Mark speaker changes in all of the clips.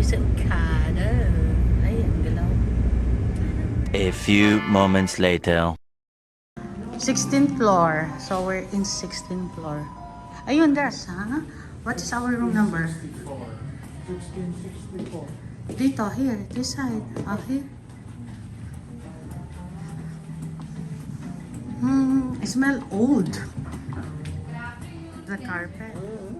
Speaker 1: sa Okada. Ay, ang galaw.
Speaker 2: A few moments later.
Speaker 1: 16th floor. So we're in 16th floor. Ayun, there's, ha? What is our room number?
Speaker 3: 1664.
Speaker 1: Dito, here, this side. Okay. I smell old. The carpet.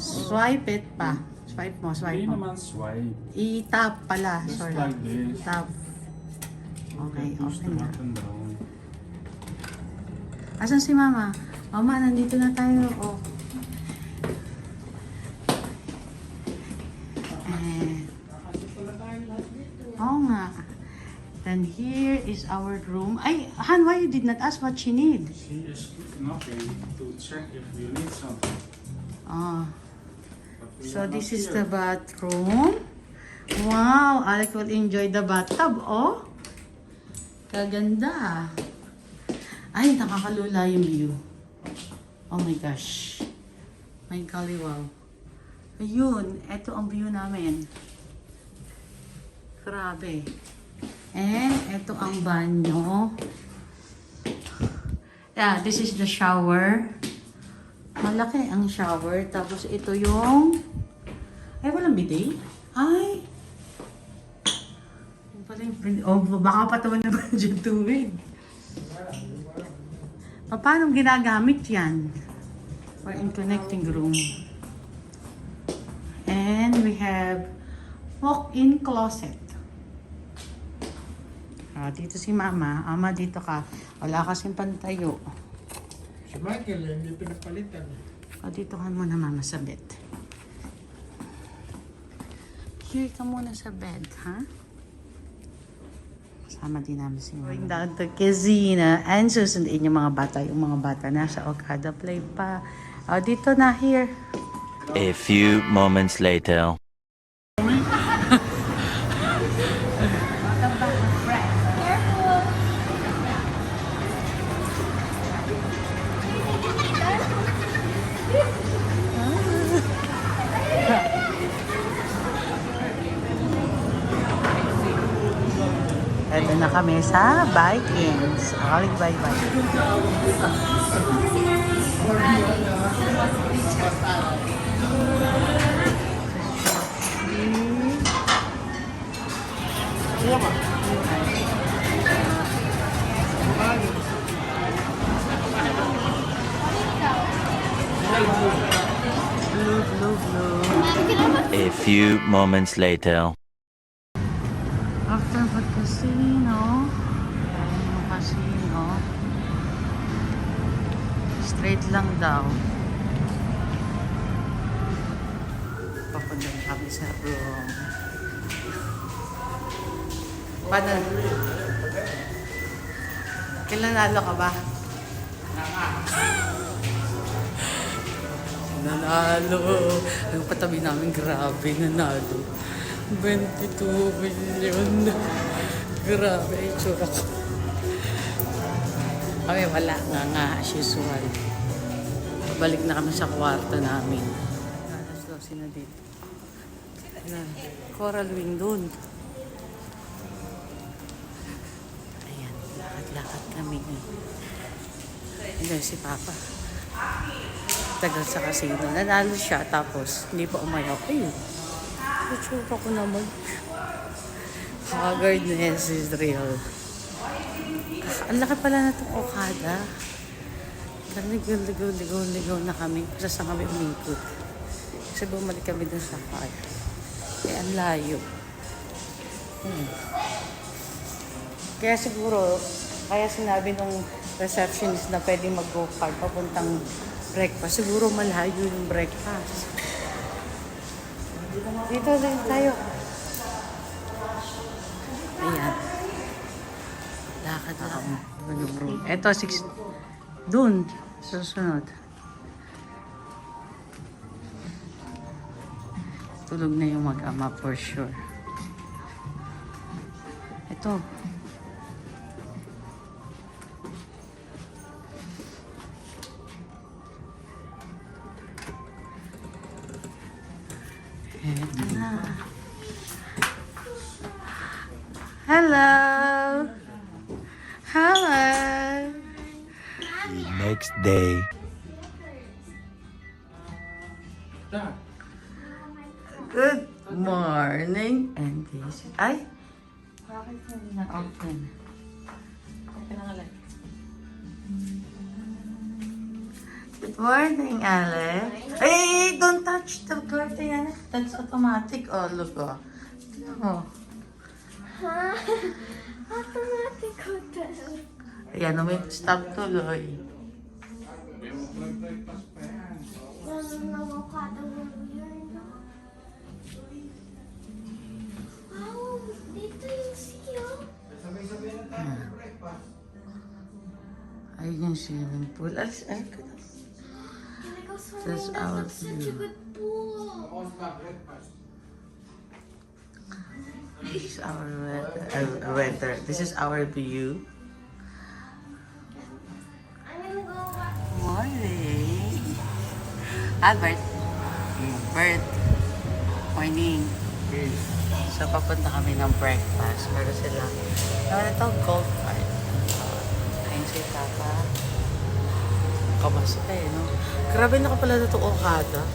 Speaker 1: Swipe it pa. Swipe mo, swipe
Speaker 3: Hindi
Speaker 1: mo.
Speaker 3: naman swipe.
Speaker 1: I-tap pala.
Speaker 3: Just
Speaker 1: Sorry.
Speaker 3: like this.
Speaker 1: Tap. Okay,
Speaker 3: Push
Speaker 1: open
Speaker 3: them
Speaker 1: na.
Speaker 3: up and down.
Speaker 1: Asan si Mama? Mama, nandito na tayo. Oh. Oo nga. Then here is our room. Ay, Han, why you did not ask what she need?
Speaker 3: She is knocking to check if you need something.
Speaker 1: Ah.
Speaker 3: But we
Speaker 1: So
Speaker 3: are not
Speaker 1: this is
Speaker 3: here.
Speaker 1: the bathroom. Wow, Alec will enjoy the bathtub, oh. Kaganda. Ay, nakakalula yung view. Oh my gosh. My golly, wow. Ayun, eto ang view namin. Grabe. And eto ang banyo. Yeah, this is the shower. Malaki ang shower. Tapos ito yung... Ay, walang bidet. Ay! Yung pala yung... Oh, baka patawan na ba dyan tubig? Paano ginagamit yan? We're in connecting room. And we have walk-in closet. Dito si Mama. Ama, dito ka. Wala kasing pantayo.
Speaker 4: Si Michael, hindi pinapalitan.
Speaker 1: Dito ka muna, Mama, sa bed. Here ka muna sa bed, ha? Kasama din namin si Mama. Going down to Quezina. And susunduin yung mga bata. Yung mga bata nasa Okada Play pa. Dito na, here.
Speaker 2: A few moments later.
Speaker 1: Ito na kami sa Vikings. Alig bye-bye. Blue, blue, blue.
Speaker 2: A few moments later.
Speaker 1: After the casino, ayan yung casino. Straight lang daw. Papunta na kami sa room. Paano? Kailan nalo ka ba? Nanalo. Yung patabi namin, grabe, nanalo. 22 million. Grabe, itsura ko. Kami wala nga, as usual. Balik na kami sa kwarto namin. Alas 12 na dito. Coral Wing dun. Ayan, lakad-lakad kami. Ayan si Papa. Tagal sa casino. Nanalo siya, tapos hindi pa umayaw. Ayun. Itsura ko naman. Haggardness is real. Ang laki pala na itong Okada. Ligaw na kami. Kasi saan kami umikot. Kasi bumalik kami dun sa car. Kaya ang layo. Kaya siguro, kaya sinabi nung receptionist na pwedeng mag-go-kart papuntang breakfast. Siguro malayo yung breakfast. Dito din tayo. Ayan. Lakad na kami. Ito, 6. Doon. Susunod. Tulog na yung mag-ama for sure. Ito. Eto na. Hello. Hello.
Speaker 2: The next day.
Speaker 3: Dad,
Speaker 1: Good morning. And this is... Ay! Bakit hindi na-open? Open na nga lang. Good morning, Alex. Hey, don't touch the curtain. That's automatic. Oh, look, oh. Tignan mo.
Speaker 5: Automatic hotel.
Speaker 1: Ayan, may stop tuloy.
Speaker 3: may mag-breakfast pa yan.
Speaker 5: Avocado yun. Wow, dito yung siyo.
Speaker 1: Ayun yung swimming pool. Alis, ay, ka na. That's our
Speaker 5: Such a
Speaker 1: view.
Speaker 5: good pool.
Speaker 1: This is our weather. This is our view.
Speaker 5: I'm gonna go watch.
Speaker 1: Morning. Albert. Bert. Morning. So, papunta kami ng breakfast. Meron sila. Meron ito, golf cart. Ayun si Papa. Kabasa tayo, no? Grabe na ka pala na itong Okada.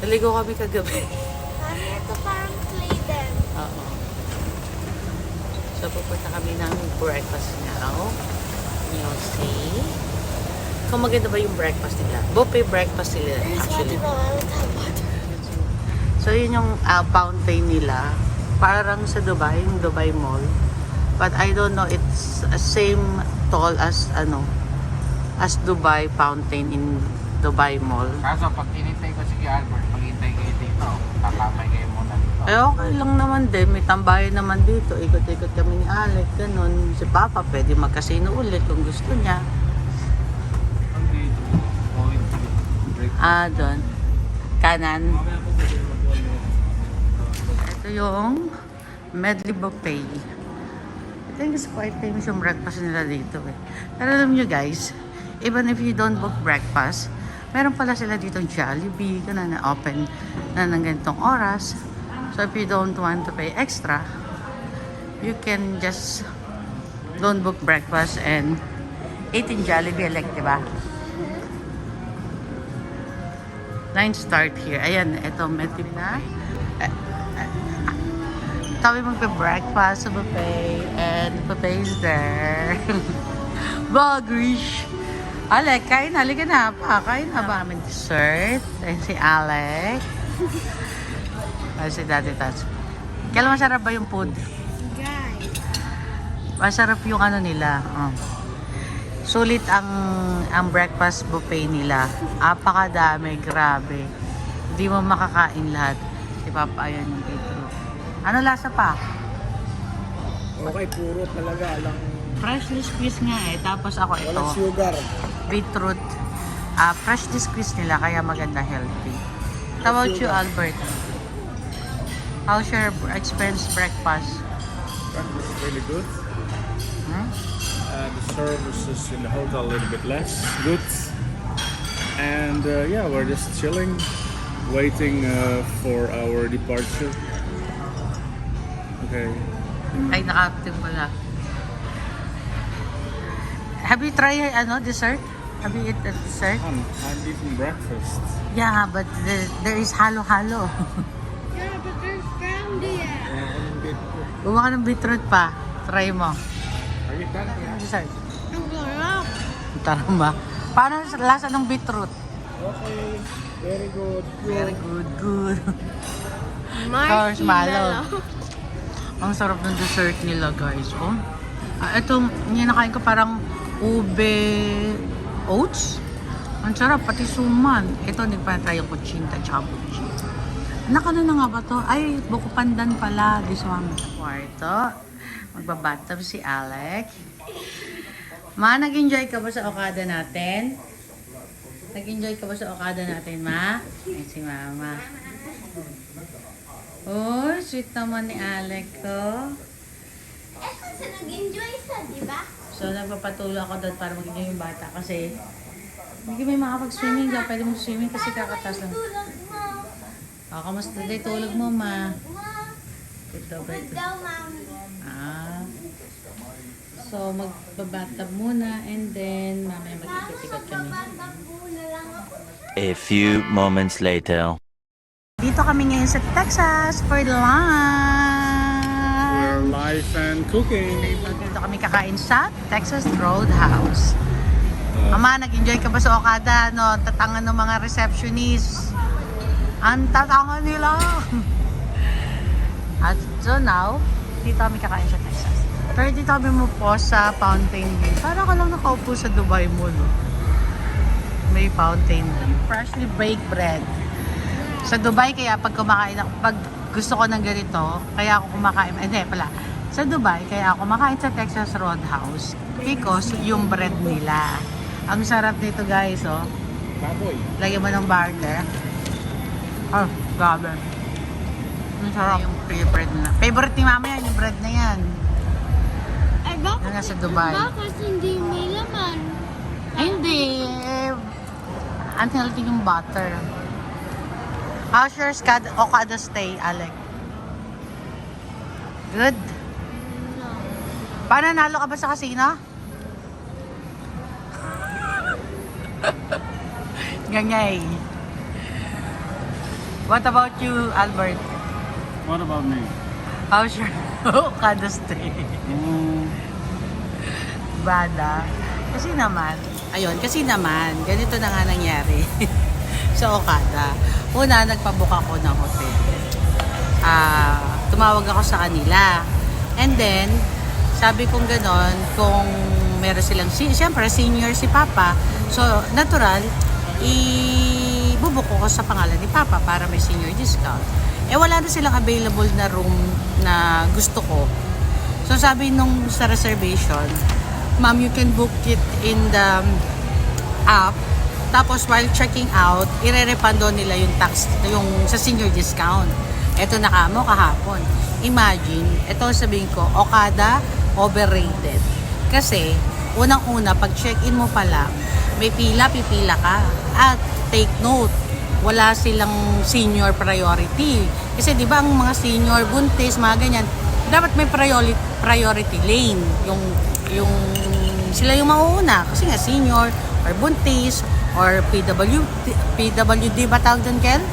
Speaker 1: Naligo kami kagabi.
Speaker 5: Mami, ito parang clay din.
Speaker 1: Oo. So, pupunta kami ng breakfast now. You'll see. Kung maganda ba yung breakfast nila? Buffet breakfast nila,
Speaker 5: There's
Speaker 1: actually.
Speaker 5: water, but I don't have water.
Speaker 1: So, yun yung fountain nila. Parang sa Dubai, yung Dubai Mall. But I don't know, it's same tall as, as Dubai Fountain in Dubai Mall.
Speaker 6: Kaso pag hinintay ko si Albert, maghintay kayo dito, tatamay kayo muna dito.
Speaker 1: Eh, okay lang naman din. May tambayan naman dito. Ikot-ikot kami ni Alec. Ganun. Si Papa, pwede magkasino ulit kung gusto niya.
Speaker 6: Ang dito, going to break.
Speaker 1: Doon. Kanan. Ito yung medley buffet. I think it's quite famous yung breakfast nila dito eh. Pero alam nyo guys, even if you don't book breakfast, meron pala sila dito Jollibee, ganun na open na ng ganitong oras. So if you don't want to pay extra, you can just don't book breakfast and eat in Jollibee, like, diba? Line start here. Ayan, ito medley na. Kami magpe-breakfast sa buffet and buffet is there. Bagrish! Alec, kain na. Halika na pa. Kain na ba? May dessert. Ayun si Alec. Ayun si Daddy Tats. Kailan masarap ba yung food?
Speaker 5: Guys.
Speaker 1: Masarap yung nila. Oh. Sulit ang breakfast buffet nila. Apakadami. Grabe. Hindi mo makakain lahat. Si Papa, ayan yung beetroot. Ano lasa pa?
Speaker 4: Okay, puro talaga lang.
Speaker 1: Freshly squeezed nga eh. Tapos ako ito.
Speaker 4: Walang sugar.
Speaker 1: Beetroot. Freshly squeezed nila kaya maganda, healthy. How about you, Albert? How's your experience breakfast?
Speaker 3: Breakfast is really good.
Speaker 1: Hmm?
Speaker 3: The services in the hotel a little bit less good. And yeah, we're just chilling, waiting for our departure. Okay.
Speaker 1: Ay, naka-active pala. Have you tried dessert? Have you eaten dessert?
Speaker 3: I'm eating breakfast.
Speaker 1: Yeah, but there is halo-halo.
Speaker 5: Yeah, but there's brandy.
Speaker 1: Gumawa ka ng beetroot pa. Try mo.
Speaker 3: Are you done?
Speaker 1: Dessert.
Speaker 5: Ang sarap.
Speaker 1: Taramba. Paano sa lasa ng beetroot?
Speaker 4: Okay, very good.
Speaker 1: Very good, good. Marshmallow. Ang sarap ng dessert nila, guys. Oh. Itong nakain ko parang ube oats. Ang sarap, pati suman. Ito, hindi pa try yung kuchinta, tsaka buchi. Nakano na nga ba to? Ay, buko pandan pala. This one. Kwarto. Magbabathtub si Alec. Ma, nag-enjoy ka ba sa Okada natin? Nag-enjoy ka ba sa Okada natin, Ma? Ay, si Mama. Oh, sweet naman ni Alec ko.
Speaker 5: Eh, kasi nag-enjoy siya, di ba?
Speaker 1: So, nagpapatulo ako doon para mag-enjoy yung bata kasi hindi may makapag-swimming daw. Pwede mo swimming kasi kakatas lang.
Speaker 5: Tulog mo.
Speaker 1: Kamusta day tulog mo, Ma?
Speaker 5: Ma,
Speaker 1: Good daw ba
Speaker 5: good
Speaker 1: ito?
Speaker 5: daw, mami.
Speaker 1: Ah, So, magbabathtub muna and then mamaya mag-ikot-ikot kami.
Speaker 2: A few moments later.
Speaker 1: Dito kami ngayon sa Texas for
Speaker 3: We're
Speaker 1: lunch.
Speaker 3: live and cooking.
Speaker 1: Dito kami kakain sa Texas Roadhouse. Ama, nag-enjoy ka ba sa Okada? No? Tatangan ng mga receptionist. Ang tatangan nila. At so now, dito kami kakain sa Texas. Pero dito kami po sa Fountain View. Parang ka lang nakaupo sa Dubai Mall. Oh. May Fountain View. Freshly baked bread. Sa Dubai, kaya pag kumakain ako, pag gusto ko ng ganito, kaya ako kumakain, hindi pala, sa Dubai, kaya ako kumakain sa Texas Roadhouse because yung bread nila. Ang sarap nito guys, oh.
Speaker 3: Baboy.
Speaker 1: Lagyan mo ng burger. Oh, grabe. Ang sarap. Yung bread na. Favorite ni mama yan, yung bread na yan.
Speaker 5: Ay, bakit?
Speaker 1: Yung nasa Dubai.
Speaker 5: Bakit hindi may laman?
Speaker 1: Ay, hindi. Unhealthy yung butter. How's your Okada stay, Alec? Good?
Speaker 5: No.
Speaker 1: Paano, nalo ka ba sa casino? Ganyay. What about you, Albert?
Speaker 3: What about me?
Speaker 1: How's your Okada stay? Bada. Kasi naman, ganito na nga nangyari sa Okada. Una, nagpabook ako ng hotel. Tumawag ako sa kanila. And then, sabi kong ganon, kung meron silang, siyempre, senior si Papa. So, natural, ibubuk ko sa pangalan ni Papa para may senior discount. Eh, wala na silang available na room na gusto ko. So, sabi nung sa reservation, ma'am, you can book it in the app. Tapos, while checking out, ire-refund doon nila yung tax, yung sa senior discount. Ito na kamo kahapon. Imagine, ito sabihin ko, Okada, overrated. Kasi, unang-una, pag check-in mo pa lang, may pipila ka. At take note, wala silang senior priority. Kasi di ba ang mga senior, buntis, mga ganyan, dapat may priority lane. Yung sila yung mauuna. Kasi nga senior, or buntis, or PWD ba tawag doon, Kel?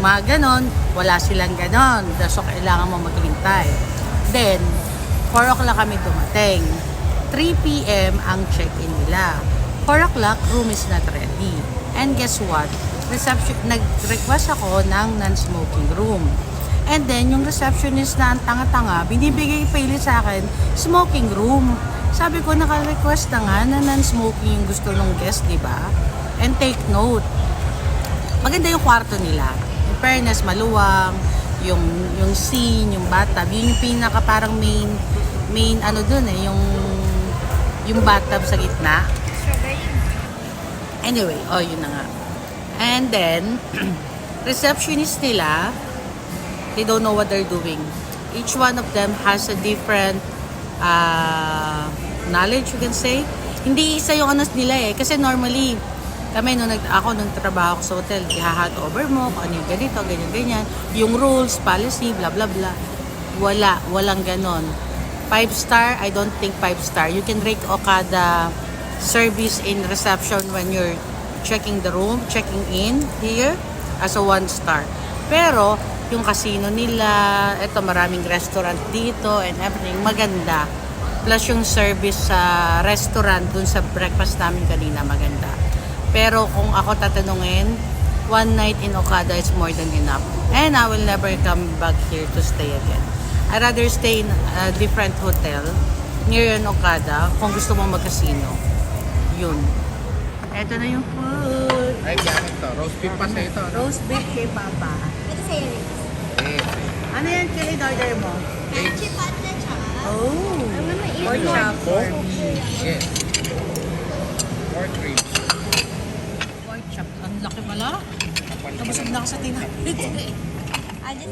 Speaker 1: Mga ganon, wala silang ganon. So, kailangan mo maghintay. Then, 4 o'clock kami dumating. 3 p.m. ang check-in nila. 4 o'clock, room is not ready. And guess what? Nag-request ako ng non-smoking room. And then, yung receptionist na ang tanga-tanga, binibigay pilit sa akin, smoking room. Sabi ko, naka-request na nga na non-smoking yung gusto ng guest, di ba? And take note, maganda yung kwarto nila. In fairness, maluwang, yung scene, yung bathtub, yun yung pinaka parang main ano dun eh, yung bathtub sa gitna. Anyway, yun na nga. And then, receptionist nila, they don't know what they're doing. Each one of them has a different knowledge, you can say. Hindi isa yung anos nila eh. Kasi normally, kami nung trabaho ko sa hotel, i-hand over mo, kung ano yung ganito, ganyan. Yung rules, policy, blah, blah, blah. Walang ganon. 5-star, I don't think 5-star. You can rate Okada service in reception when you're checking the room, checking in here as a 1-star. Pero, yung casino nila, ito maraming restaurant dito and everything, maganda. Plus yung service sa restaurant dun sa breakfast namin kanina, maganda. Pero kung ako tatanungin, 1 night in Okada is more than enough. And I will never come back here to stay again. I'd rather stay in a different hotel near in Okada kung gusto mong mag-casino. Yun. Ito na yung food.
Speaker 6: Ay, gamit to. Roast beef pa sa ito. No?
Speaker 1: Roast beef kay Papa.
Speaker 5: Ito sa'yo rin.
Speaker 1: Ano yan? Kaya in-order mo?
Speaker 5: Chip at na tsaka.
Speaker 1: Oh!
Speaker 5: Ang naman
Speaker 1: Pork chop or beef?
Speaker 6: Yes. Pork ribs.
Speaker 1: Pork chop. Ang laki pala. Nabusog na ako sa tinapit.
Speaker 5: I just